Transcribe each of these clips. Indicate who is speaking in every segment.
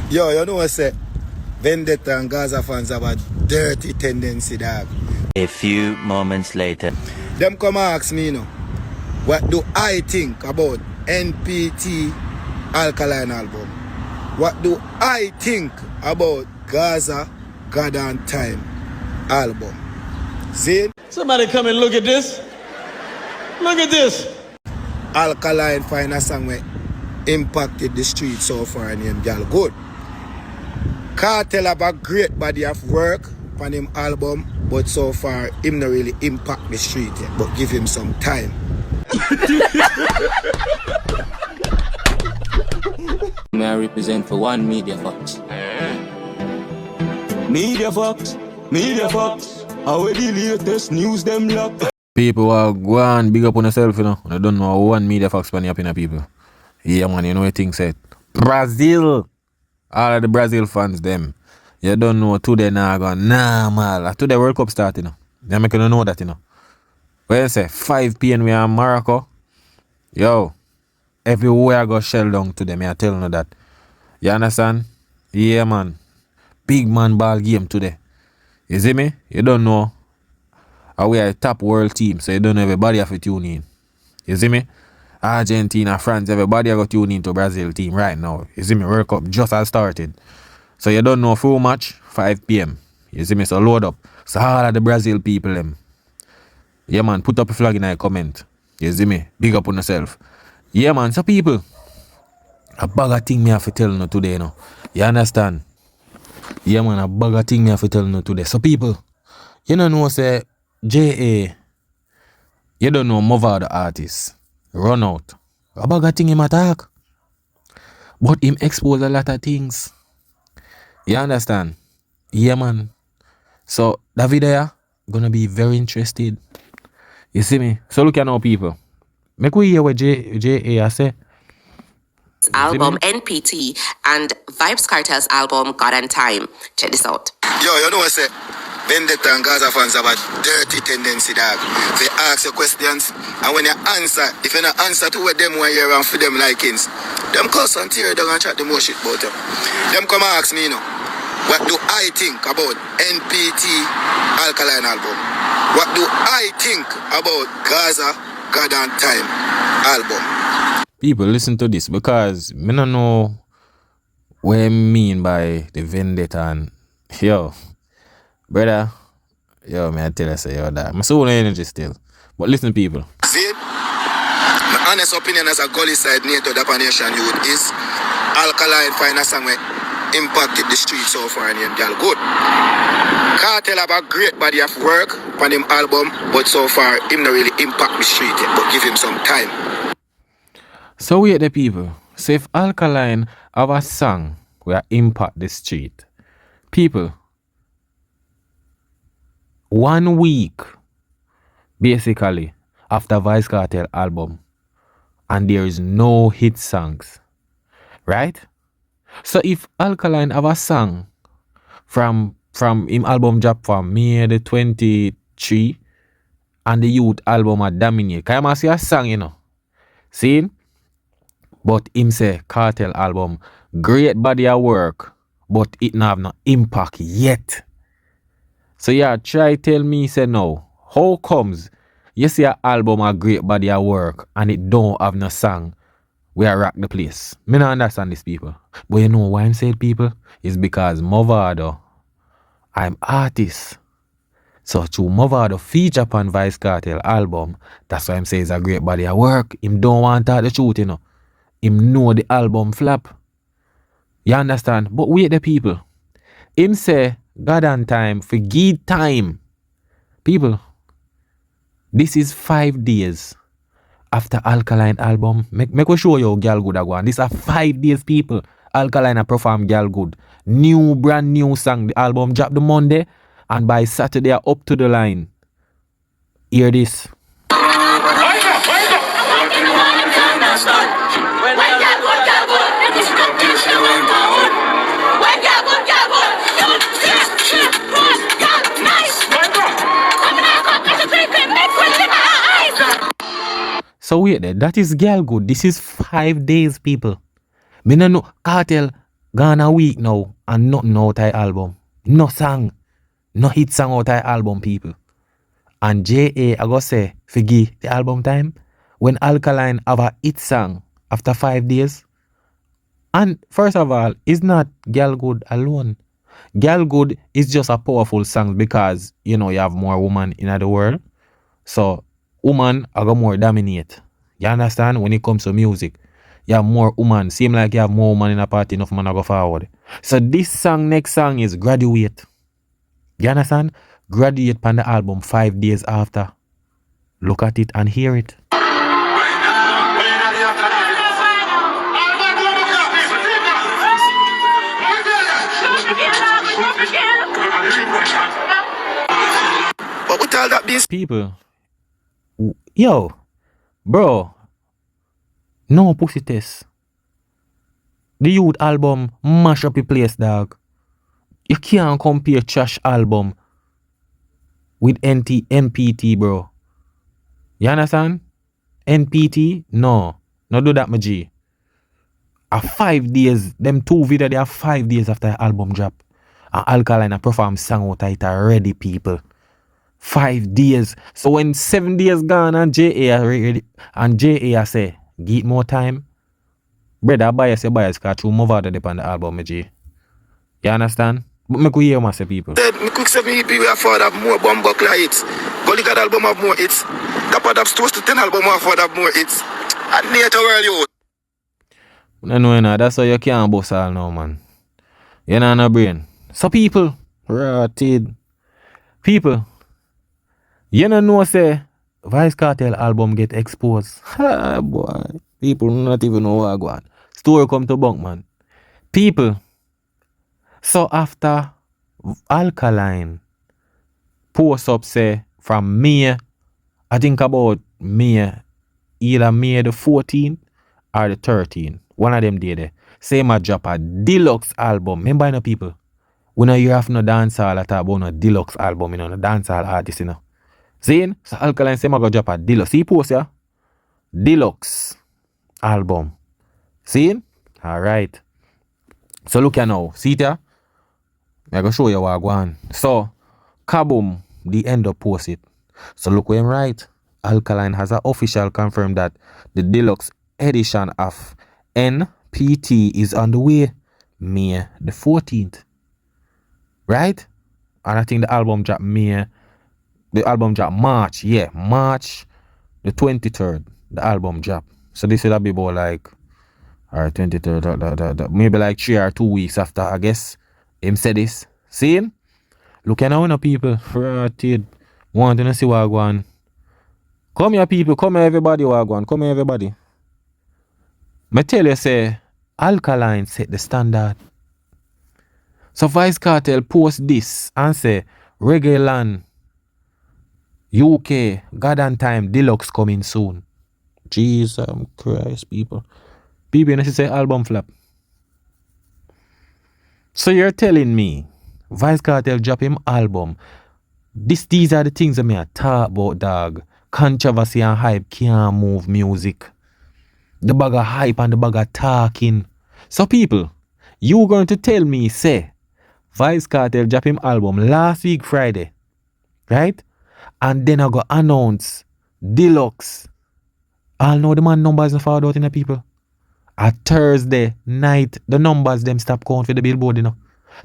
Speaker 1: Yo, you know what I say? Vendetta and Gaza fans have a dirty tendency, dog.
Speaker 2: A few moments later.
Speaker 1: Them come ask me, you know, what do I think about NPT Alkaline album? What do I think about Gaza God and Time album? See?
Speaker 3: Somebody come and look at this. Look at this.
Speaker 1: Alkaline find a song where impacted the street so far named Gal Good. Cartel have a great body of work on him album, but so far him not really impact the street yet, but give him some time.
Speaker 4: May I represent for one Media Fox? Media Fox, Media Fox. How the latest news them lock?
Speaker 5: People are go and big up on yourself, you know. I don't know one Media Fox pan up in people. Yeah man, you know what thing said. Brazil. All of the Brazil fans them. You don't know today now going nah man. Today World Cup start, you know. They make you know that, you know. When you say 5 p.m. we are in Morocco. Yo, everywhere I go shell down to them, I tell you that. You understand? Yeah man. Big man ball game today. You see me? You don't know. We are a top world team, so you don't know everybody have to tune in. You see me? Argentina, France, everybody have to tune in to Brazil team right now. You see me? World Cup just has started. So you don't know full match, 5 p.m. You see me? So load up. So all of the Brazil people them. Yeah man, put up a flag in a comment. You see me? Big up on yourself. Yeah man, so people. A bag of thing me have to tell you today, you know. You understand? Yeah man, a bag of thing me have to tell you today. So people, you don't know say J.A. You don't know Mavado artist. Run out. A bag of thing him attack. But him expose a lot of things. You understand? Yeah man. So that video gonna be very interested. You see me? So look at now people. Make we hear what J.A. say.
Speaker 6: Album NPT and Vibes Cartel's album God and Time. Check this out.
Speaker 1: Yo, you know what I say? Vendetta and Gaza fans have a dirty tendency, dog. They ask you questions, and when you answer, if you don't answer to what them want you around for them likings, them cuss and tear down and chat the more shit about you. Them come and ask me, you know, what do I think about NPT Alkaline album? What do I think about Gaza God and Time album?
Speaker 5: People listen to this because me don't know what I mean by the vendetta and yo, brother, yo, man, I tell you, say yo, that my soul energy still. But listen, people.
Speaker 1: See, my honest opinion as a gully side native Dapa Nation youth is Alkaline find a song where impacted the street so far and y'all good. Cartel have a great body of work on him album, but so far him not really impact the street yet, but give him some time.
Speaker 5: So wait the people. So if Alkaline have a song where impact the street, people, 1 week basically after Vice Cartel album and there is no hit songs, right? So if Alkaline have a song from him album drop from May the 23 and the youth album at Dominate, can I see a song, you know? See? But him say Cartel album, great body of work, but it not have no impact yet. So yeah, try tell me, say no. How comes you see an album a great body of work and it don't have no song where rock the place? Me not understand these people. But you know why I'm saying people? It's because Mavado, I'm artist. So through Mavado feature upon Vice Cartel album, that's why I'm saying it's a great body of work. Him don't want to talk the truth, you know. Him know the album flap. You understand? But wait the people. Him say God and Time for give time. People, this is 5 days after Alkaline album. Make we show you Girl Good again. This are 5 days people. Alkaline a perform Girl Good. New brand new song. The album drop the Monday and by Saturday up to the line. Hear this. So wait there, that is Girl Good. This is 5 days, people. Me no know Cartel Gone a week now and nothing out of album. No song. No hit song out of album, people. And J.A. I go say, forgive the album time. When Alkaline have a hit song after 5 days. And first of all, it's not Girl Good alone. Girl Good is just a powerful song because, you know, you have more women in the world. So, woman are going more dominate. You understand? When it comes to music, you have more women. Seem like you have more women in a party, enough man go forward. So, this song, next song is Graduate. You understand? Graduate on the album 5 days after. Look at it and hear it.
Speaker 1: But with all that being
Speaker 5: People, yo, bro, no pussy test. The youth album mash up your place, dog. You can't compare trash album with NPT, bro. You understand? NPT, no do that, my G. A 5 days, them 2 videos, they are 5 days after the album drop. And Alkaline a perform song out of it already, people. 5 days. So when 7 days gone and J.A. say, give it more time. Brother, bias because through Mavado depend on the album, my G. You understand? But me could hear what say, people.
Speaker 1: me quick say me EP we afford have more bumbuckler hits. Gully God album have more hits. Kapad have close to 10 album afford have more hits. And later world you.
Speaker 5: No, that's why you can't boss all now, man. You know no brain. So people, rotted. People, you know say Vice Cartel album get exposed. Ha boy. People not even know what go on. Story come to bunk, man. People. So after Alkaline post up say from May, I think about May, either May the 14th or the 13th. One of them day there. Same a drop a Deluxe album. Remember, you know, people? We know you have no dancehall at all about no Deluxe album, you know, no dancehall artist, you know. See? So Alkaline say I go drop a Deluxe. See post ya? Deluxe album. See? Alright. So look here now. See it ya? I'm gonna show you what I go on. So, kaboom, the end of post it. So look where I'm right. Alkaline has an official confirmed that the Deluxe edition of NPT is on the way. May the 14th. Right? And I think the album dropped March. Yeah, March the 23rd. The album dropped. So this will be about like, alright, 23rd, maybe like 3 or 2 weeks after, I guess. Him said this. See him? Look at now, people. Rotted. Want to see what I go on. Come here, people. Come here, everybody. What I go on. Come here, everybody. Me tell you, say, Alkaline set the standard. So Vice Cartel post this and say, Reggae Land, UK, God and Time, Deluxe coming soon. Jesus Christ, people. People, you know, say album flap. So you're telling me, Vice Cartel drop him album. These are the things that me I talk about, dog. Controversy and hype can't move music. The bag of hype and the bag of talking. So people, you going to tell me, say, Vice Cartel drop him album last week Friday, right? And then I go announce Deluxe. I'll know the man numbers are found out in the people. At Thursday night, the numbers them stop count for the billboard, you know.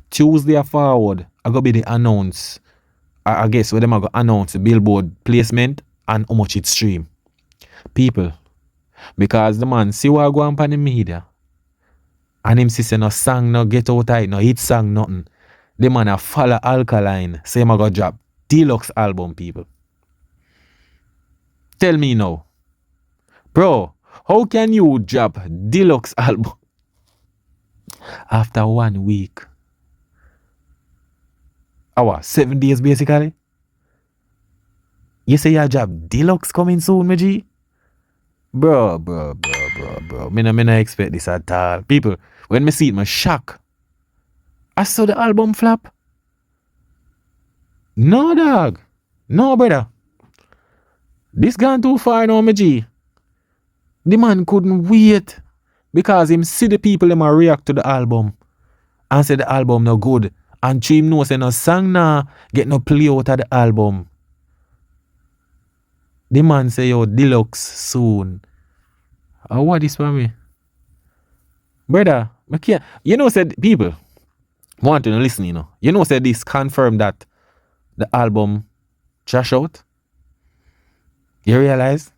Speaker 5: Tuesday forward, I go be the announce. I guess where them I go announce the billboard placement and how much it stream. People, because the man see what go on the media. And him see say no song, no get out of it, no hit song, nothing. The man a follow Alkaline, say I go drop Deluxe album, people. Tell me now. Bro, how can you drop Deluxe album after 1 week? 7 days basically? You say you drop Deluxe coming soon, my G? Bro. Me no expect this at all. People, when me see it, me shock. I saw the album flap. No, dog. No, brother. This gone too far now, my G. The man couldn't wait because him see the people them a react to the album. and say the album no good. And him know say no song nah get no play out of the album. The man say yo Deluxe soon. What is for me? Brother, I can't. You know said people want to listen, you know. You know said this confirm that the album trash out. You realize?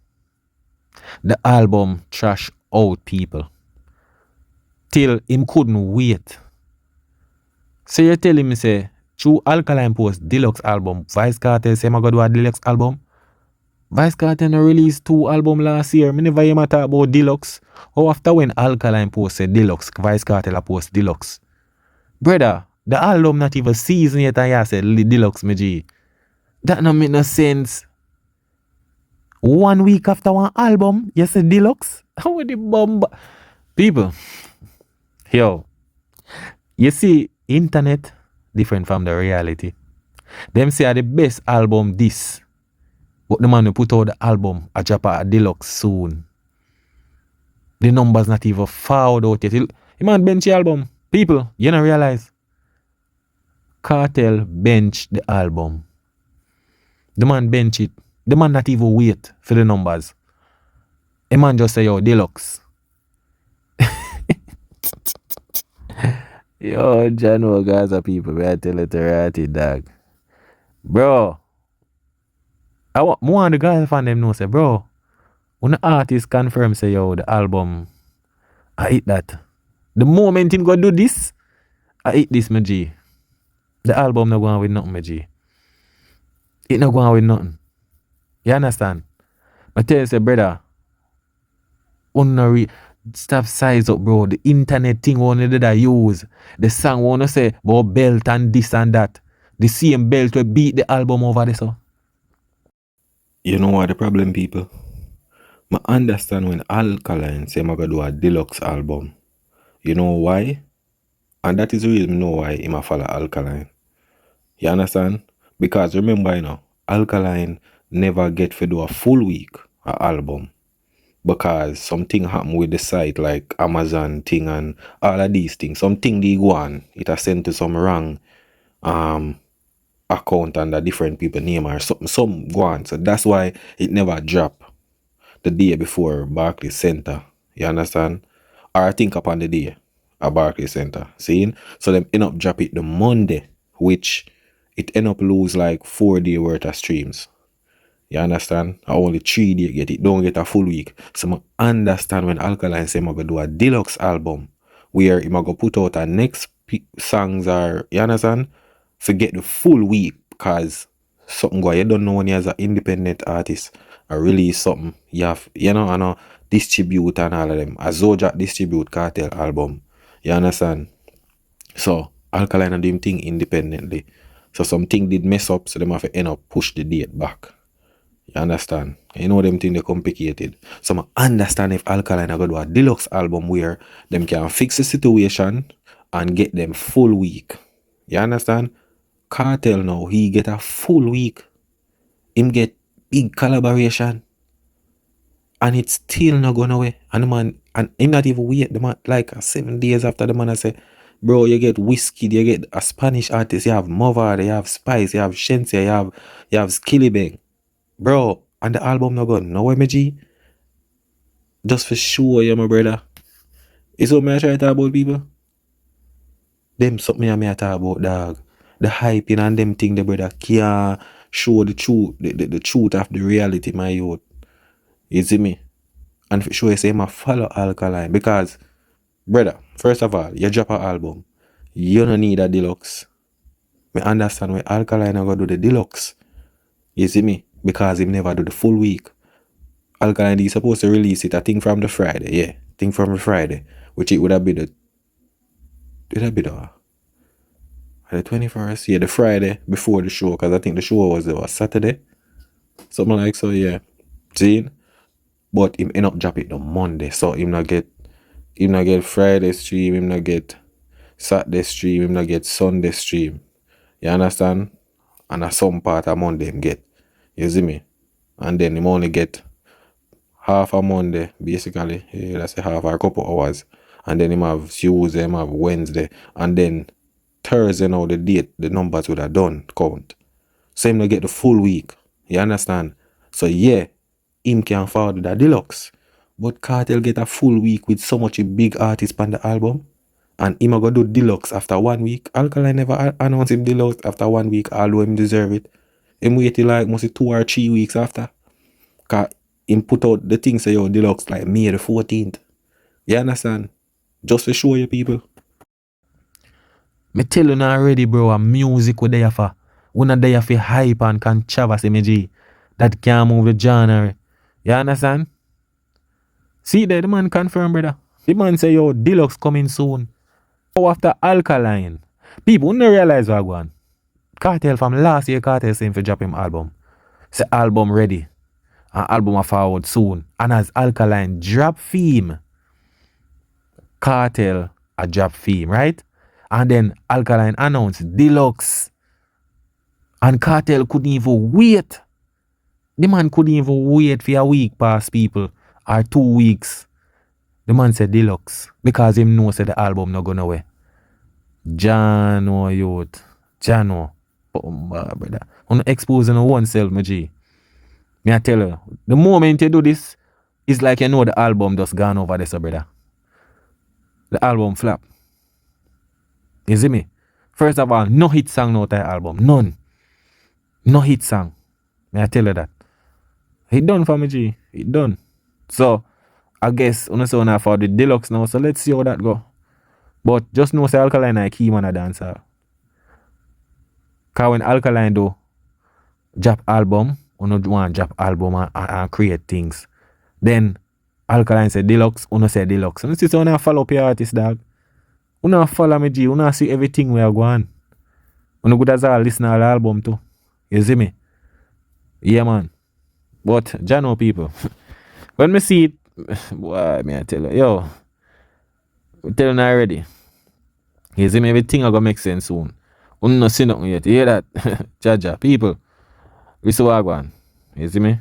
Speaker 5: The album trash out people. Till him couldn't wait. So you're telling me say through Alkaline post Deluxe album, Vice Cartel say I go do a Deluxe album. Vice Cartel no released 2 album last year. Me never hear talk about Deluxe. How after when Alkaline post say Deluxe, Vice Cartel post Deluxe. Brother, the album not even season yet and you said Deluxe me G. That no make no sense. 1 week after one album, you say Deluxe? How the bomb? People, yo, you see, internet different from the reality. Them say are the best album this. But the man who put out the album, a drop a Deluxe soon. The numbers not even found out yet. The man bench the album. People, you don't realize. Cartel bench the album. The man bench it. The man not even wait for the numbers. The man just say, yo, Deluxe. Yo, Jano Gaza people, we are telling the reality, dog. Bro, I want more of the guys fan them know say, bro, when the artist confirm say, yo, the album, I hit that. The moment him go do this, I hit this, my G. The album not going with nothing, my G. It not going with nothing. You understand? I tell you, say, brother, stop size up, bro. The internet thing one that I use. The song wanna say about belt and this and that. The same belt will beat the album over this. So.
Speaker 7: You know what the problem, people? I understand when Alkaline say I'm gonna do a Deluxe album. You know why? And that is the reason I know why I'm follow Alkaline. You understand? Because remember, you know, Alkaline never get to do a full week a album. Because something happened with the site like Amazon thing and all of these things. Something they go on. It has sent to some wrong account under different people name or something. Some go on. So that's why it never drop the day before Barclays Center. You understand? Or I think upon the day at Barclays Center. See? So them end up drop it the Monday, which it end up lose like 4 days worth of streams. You understand? I only 3 days get it. Don't get a full week. So I understand when Alkaline say I'm going to do a Deluxe album where I'm going to put out a next songs or, you understand? Forget the full week because something go. You don't know when you as an independent artist or release something. You have, you know, I know distribute and all of them. A Zojak distribute Cartel album. You understand? So Alkaline do him thing independently. So something did mess up, so them have to end up push the date back. You understand? You know them thing they complicated. So I understand if Alkaline are going to do a Deluxe album where them can fix the situation and get them full week. You understand? Cartel now, he get a full week. Him get big collaboration. And it's still not going away. And the man, and him not even wait. The man, like 7 days after the man I say, bro, you get Whiskey, you get a Spanish artist, you have Mavado, you have Spice, you have Shensia, you have Skillibeng. Bro, and the album not gone nowhere, my G. Just for sure, you my brother. It's what me I try to talk about, people. Them something I talk about, dog. The hyping and them thing, the brother can't show the truth, the truth of the reality, my youth. You see me? And for sure, I say I follow Alkaline because, brother, first of all, you drop an album, you don't need a Deluxe. I understand why Alkaline are going to do the Deluxe. You see me? Because he never do the full week. Alkaline is supposed to release it, I think from the Friday, yeah. I think from the Friday. Which it would have been the 21st? Yeah, the Friday before the show, because I think the show was Saturday. Something like so, yeah. See? But him end up drop it on Monday. So him not get Friday stream, him not get Saturday stream, him not get Sunday stream. You understand? And at some part of Monday him get. You see me? And then him only get half a Monday, basically. Yeah, that's a half or a couple hours. And then him have Tuesday, him have Wednesday. And then Thursday now the date, the numbers would have done count. So him no get the full week. You understand? So yeah, him can afford the Deluxe. But Cartel get a full week with so much a big artist on the album. And him a go do Deluxe after 1 week. Alkaline never announced him Deluxe after 1 week, although him deserve it. Him waited like mostly 2 or 3 weeks after. Cause him put out the thing say yo Deluxe like May the 14th. You understand? Just to show you people.
Speaker 5: Me tell you now already, bro, a music we there for. We not there for hype and controversy, me G. That can't move the genre. You understand? See there, the man confirm, brother. The man say, yo, Deluxe coming soon. Oh, after Alkaline. People don't realize what going on. Cartel from last year, Cartel saying for drop him album. Say album ready. An album a forward soon. And as Alkaline drop theme, Cartel a drop theme, right? And then Alkaline announced Deluxe. And Cartel couldn't even wait. The man couldn't even wait for a week past people. Or 2 weeks. The man said Deluxe. Because him know said the album not gonna away. Jano youth. Jano. Brother. On exposing oneself, my G. Me I tell you, the moment you do this, it's like you know the album just gone over there, so brother. The album flap. You see me? First of all, no hit song no that album. None. No hit song. Me I tell you that. It done for me, G. It done. So, I guess una for the Deluxe now, so let's see how that go. But just know say Alkaline is key man a dancer. Cause when Alkaline do drop album, uno want drop album and create things. Then Alkaline say Deluxe, uno say Deluxe. And see so una follow up your artist, dog. Una follow me G, una see everything we are going. Una good as all listen to the album too. You see me? Yeah man. But Jano people. When me see it, boy, me I tell you, yo, I'm telling you already. You see me, everything I gonna make sense soon. You don't see nothing yet. You hear that? Jaja, people. We see what I want. You see me?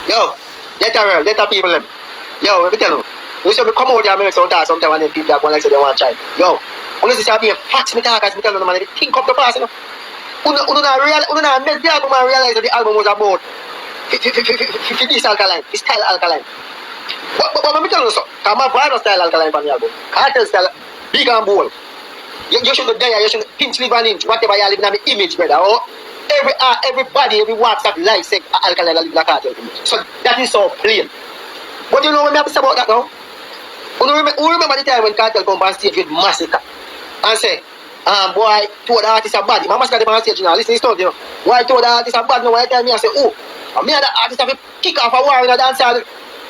Speaker 1: Yo, let people them. Yo, let me tell you. You see me come out here and make some talk sometimes and then people that go like say they want to try. Yo, when you see me facts me talk as me tell you man, they think up the past, you know. You not make the album and realize that the album was about this Alkaline, this style Alkaline. But let me tell you something. Because Mavado style Alkaline from the album. Cartel style, big and bold. You should be there, you should pinch, live and inch, whatever you live in the image, brother. Oh, everybody, every walks of life say Alkaline live like Cartel. So that is so plain. But you know what I have to say about that now? Who remember the time when Cartel come on stage with Masicka and say, boy, told the artist are bad. My Masicka come on stage now, listen to stuff, you know. Why told the artist are bad now? Why tell me I say, oh, me and the artist have to kick off a war in a dancehall.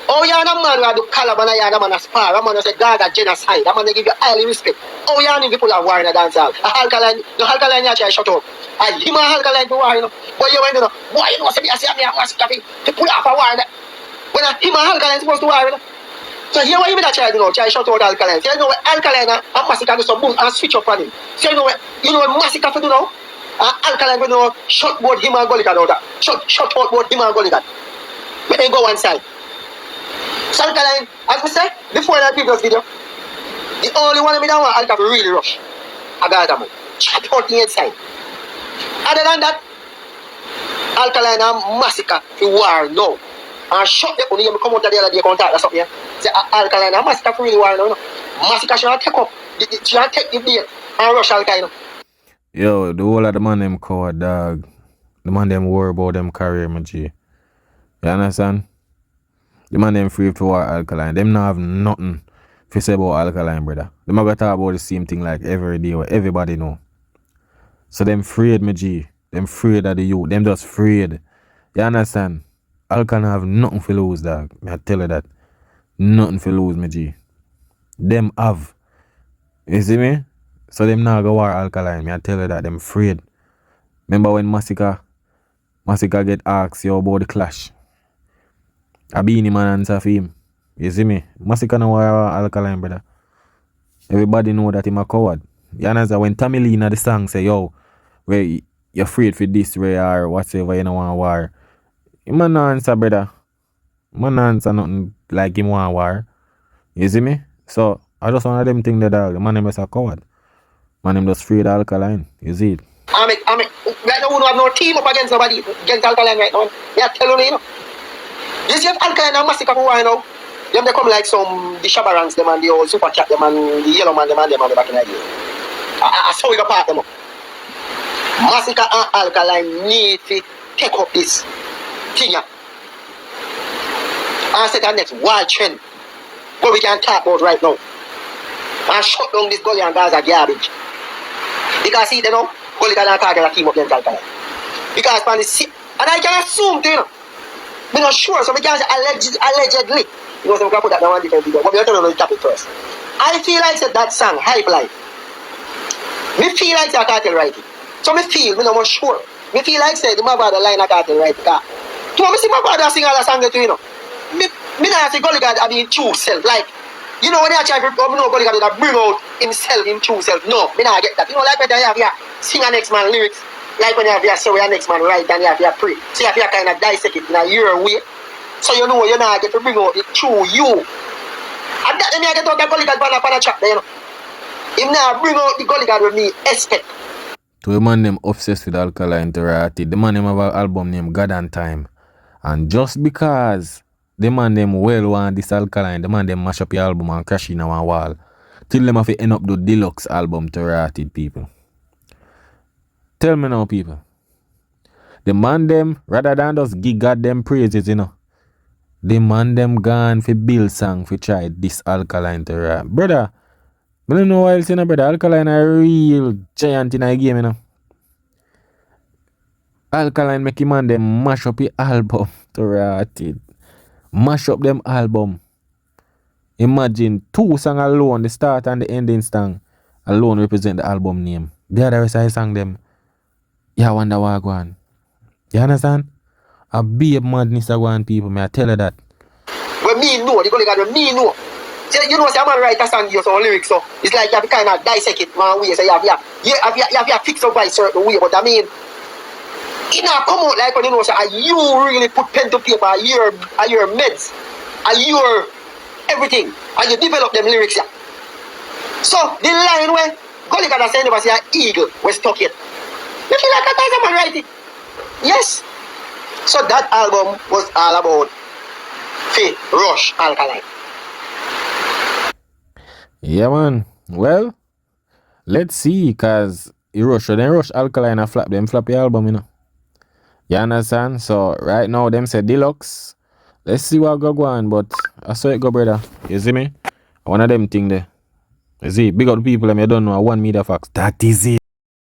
Speaker 1: Oh, you're a man who do collab and you're a man a spar. A man who say God a genocide. A man who give you highly respect. Oh, you're need to pull a war in a dancehall. Alkaline, you try shut up. And him and Alkaline to war, you know. But you went, you know, boy, you know, say me a Masicka to pull off a war. When him and Alkaline supposed to war, you know. So here what you mean that try, you know, try shut out Alkaline. So you know what Alkaline and Masicka do some boom and switch up on him. So you know what Masicka to do now? Alkaline will know shut both him and Golican out. Shut out both him and Golican. Let me go one side. So Alkaline, as I said, before that previous video, the only one of me that want Alkaline really rush. I got that man. Chat out the inside. Other than that, Alkaline and Masicka for war now. And shut the only come out the other day contact or something. Yeah? Say Alkaline and Masicka for really war now. Masicka should take up. She should take the date and rush Alkaline.
Speaker 5: Yo, the whole of the man them coward, dog. The man them worry about them career, my G. You understand? The man them free to war Alkaline. Them not have nothing to say about Alkaline, brother. Them are gonna talk about the same thing like every day where everybody know. So them afraid, my G. Them afraid of the youth. Them just afraid. You understand? Alkaline have nothing to lose, dog. I tell you that. Nothing to lose, my G. Them have. You see me? So them now go war Alkaline. I tell you that them afraid. Remember when Masicka get asked you about the clash? I be in him and answer for him. You see me? Masicka no war Alkaline, brother. Everybody know that him a coward. You understand? When Tommy Lee in the song say, yo, where you afraid for this way or whatever you don't want war. Him a no answer, brother. Him a no answer nothing like him want war. You see me? So I just one of them thing the dog. The man name is a coward. Man name just free the Alkaline. You see it?
Speaker 8: Right now we don't have no team up against nobody, against Alkaline right now. They are telling you, You see if Alkaline and Masicka go right now, them they come like some, the Shabarans, them and the old Super Cat, them and the Yellow Man, them and back in the day. I saw we go part them up. Masicka and Alkaline need to take up this thing here. And set the next wild trend, what we can talk about right now. And shut down this Gully and Gaza garbage. Because see, you know, Gully and Gaza team up against Alkaline. Because man is and I can assume, you know, I'm not sure, so we can say allegedly. You know, so we can put that down on different video. But we have to know the topic first. I feel like that song, Hype Life. Me feel like I can't write it. So me feel, I'm not sure. Me feel like the Mavado line I can't write it. To me see Mavado sing all the songs to you know. Me not say Gully God I mean true self. Like, you know when I try to Gully God bring out himself, him true self. No, me not get that. You know, like when you have here, sing a next man lyrics. Like when you have here, say where your next man write and you have here pray. So you have here kind of dissect it in your way. So you know you're not get to bring out the true you. And that then you get out the Gully God on a track there, you know. Him now bring out the Gully God with me expect.
Speaker 5: To a man them obsessed with Alkaline to write it. The man them have an album named God and Time. And just because the man them well want this Alkaline, the man them mash up your album and crash in our wall. Till them have to end up the Deluxe album to write it, people. Tell me now, people. The man them, rather than just give God them praises, you know. The man them gone for build song for try this Alkaline to write. Brother, I don't know why else, you know, brother. Alkaline a real giant in a game, you know. Alkaline make him man them mash up your album to write it. Mash up them album. Imagine 2 songs alone, the start and the ending song alone represent the album name. The other rest I sang them. Yeah, wonder what go on. You understand? A big madness I want people, may I tell you that.
Speaker 8: When me know, the Gully God when me know. So, you know, say I'm gonna write a song here, some lyrics, so it's like you have to kind of dissect it one way. So you have to fix up by a certain way. But I mean, it not come out like when you know, so you really put pen to paper, your meds, your everything, and you develop them lyrics. Yeah. So the line where Gully God saying never say an eagle was stuck it. You feel like that man write it? Yes. So that album was all about Rush Alkaline.
Speaker 5: Yeah, man. Well, let's see, cause Rush Alkaline and flap the album, you know. You understand? So right now them say Deluxe. Let's see what go on, but I saw it go, brother. You see me? One of them thing there. You see, big up the people them you don't know, one media facts. That is it.